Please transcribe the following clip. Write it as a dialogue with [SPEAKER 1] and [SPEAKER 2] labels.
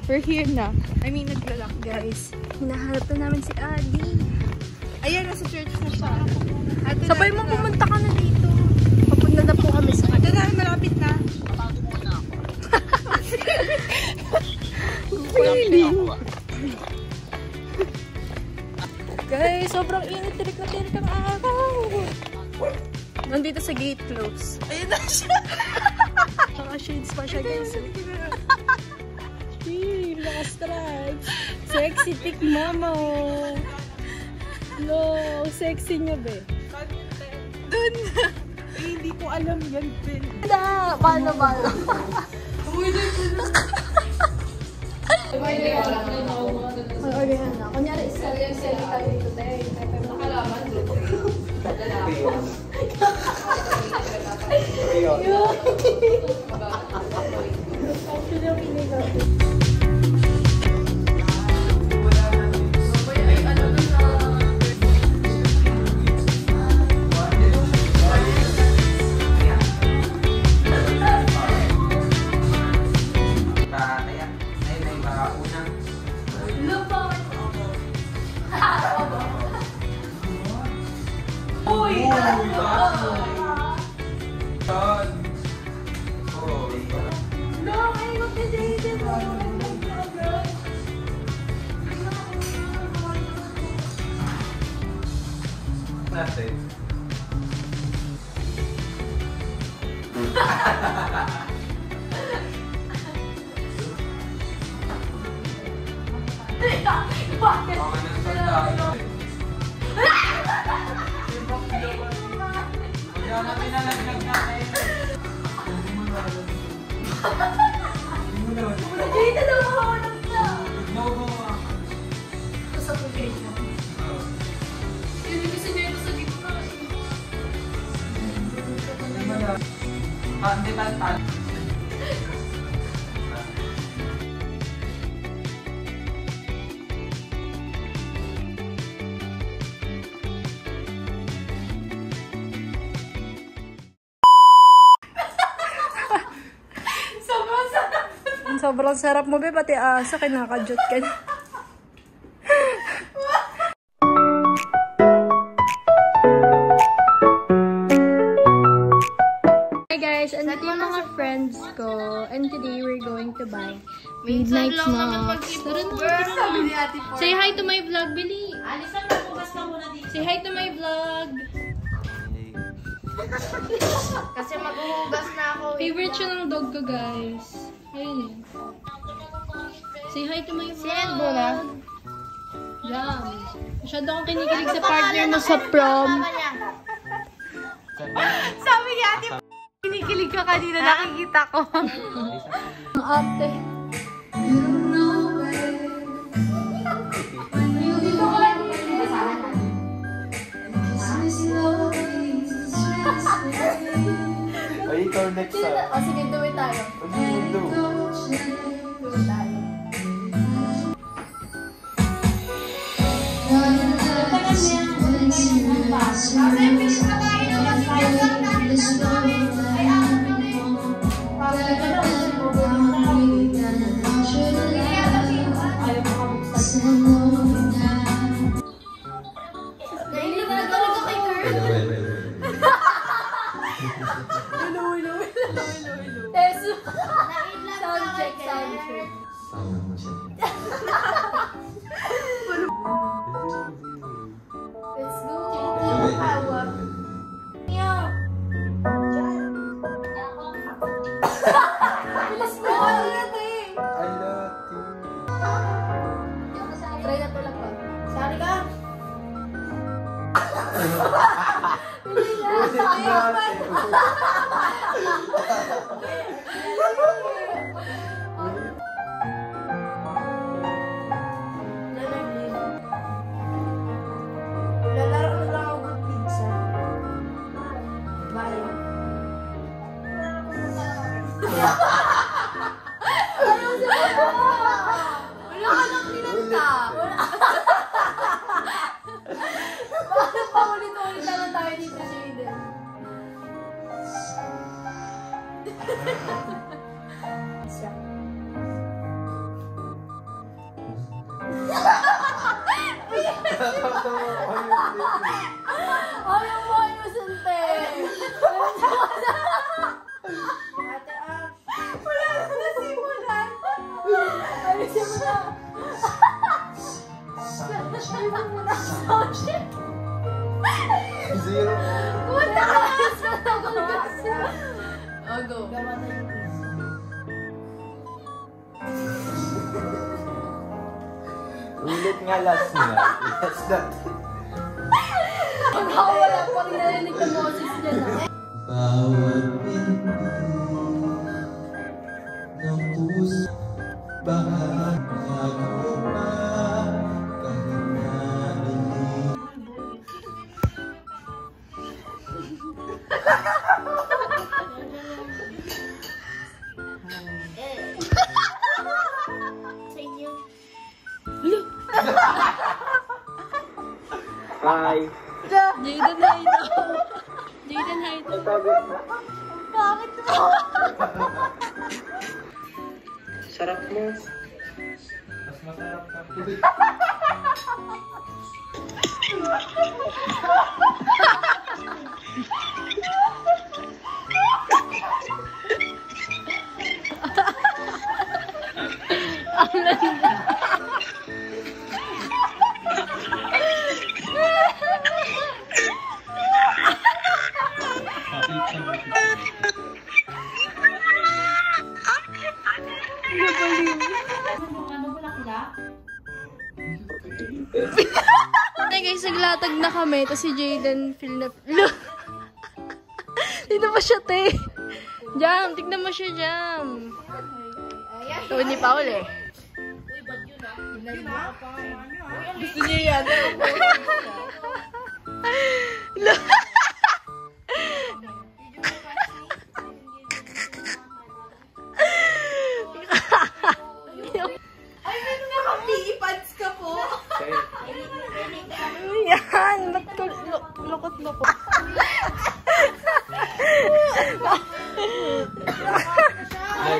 [SPEAKER 1] We're here na. I mean, naglalak, guys. Hinahanap na namin si Adi. Ayan, nasa church na siya. Sabay mo, pumunta ka na dito. Papunta na po kami sa Adi. Ito na, malapit na. Papago mo na ako. Guys, sobrang init. Tirik na tirik ang araw. Nandito sa gate close. Ayun na siya. Naka-shades pa siya, guys. Naka-stripes. Sexy tick mama. No, sexy niya, be. Dun. Hindi ko alam yan, Ben. Paano? Mag-order na. Kunyari, isang salita dito tayo. Nakalaman dito.
[SPEAKER 2] Natin. Hindi pa.
[SPEAKER 1] Sobrang sarap mo, be. Pati asa, kinakajot ka na. Hi guys, andito yung mga friends ko. And today we're going to buy midnight snacks. Say hi to my vlog, Billy. Say hi to my vlog.
[SPEAKER 3] Kasi maghuhugas na ako.
[SPEAKER 1] Favorite siya ng dog ko, guys. Ayun eh. Say hi to my vlog.
[SPEAKER 3] Send mo na.
[SPEAKER 1] Jam. Masyado akong kinikilig sa partner mo sa prom.
[SPEAKER 3] Sabi niya, ate, kinikilig ka kanina, nakikita ko.
[SPEAKER 1] Ate.
[SPEAKER 2] Ay, ikaw next time.
[SPEAKER 1] O, sige, tuwi tayo. Tuwi tayo. Let's go. Bilis mo.
[SPEAKER 2] I love you.
[SPEAKER 1] Try na tulak pa.
[SPEAKER 3] Sari ka?
[SPEAKER 2] ito.
[SPEAKER 1] Ayaw mo, ayusin, te. Ate Ash. Wala na nasimulan. Ayusin mo na. Ayusin mo na. Oh, shit.
[SPEAKER 2] Zero.
[SPEAKER 1] Punta ka sa tagugas. Oh, go. Gawa na yung
[SPEAKER 2] Ulit nga last niya. Last natin.
[SPEAKER 1] wala pa rin narinig ng boses niya na.
[SPEAKER 2] Bawat pinto ng puso, bahagi ko pa kahit na hindi.
[SPEAKER 1] Sa inyo.
[SPEAKER 2] Hi!
[SPEAKER 1] Jaden Haito. Jaden Haito. Bakit mo?
[SPEAKER 2] Sarap mo. Mas masarap ka.
[SPEAKER 1] Hey guys, naglatag na kami. Tapos si Jaden feel na... Dito pa siya, te. Jam, tignan mo siya, Jam. Ito, hindi pa uli. Gusto niya yan.
[SPEAKER 3] Ipads ka po.
[SPEAKER 1] Yan, ba't ko lukot-lukot?
[SPEAKER 2] Ay,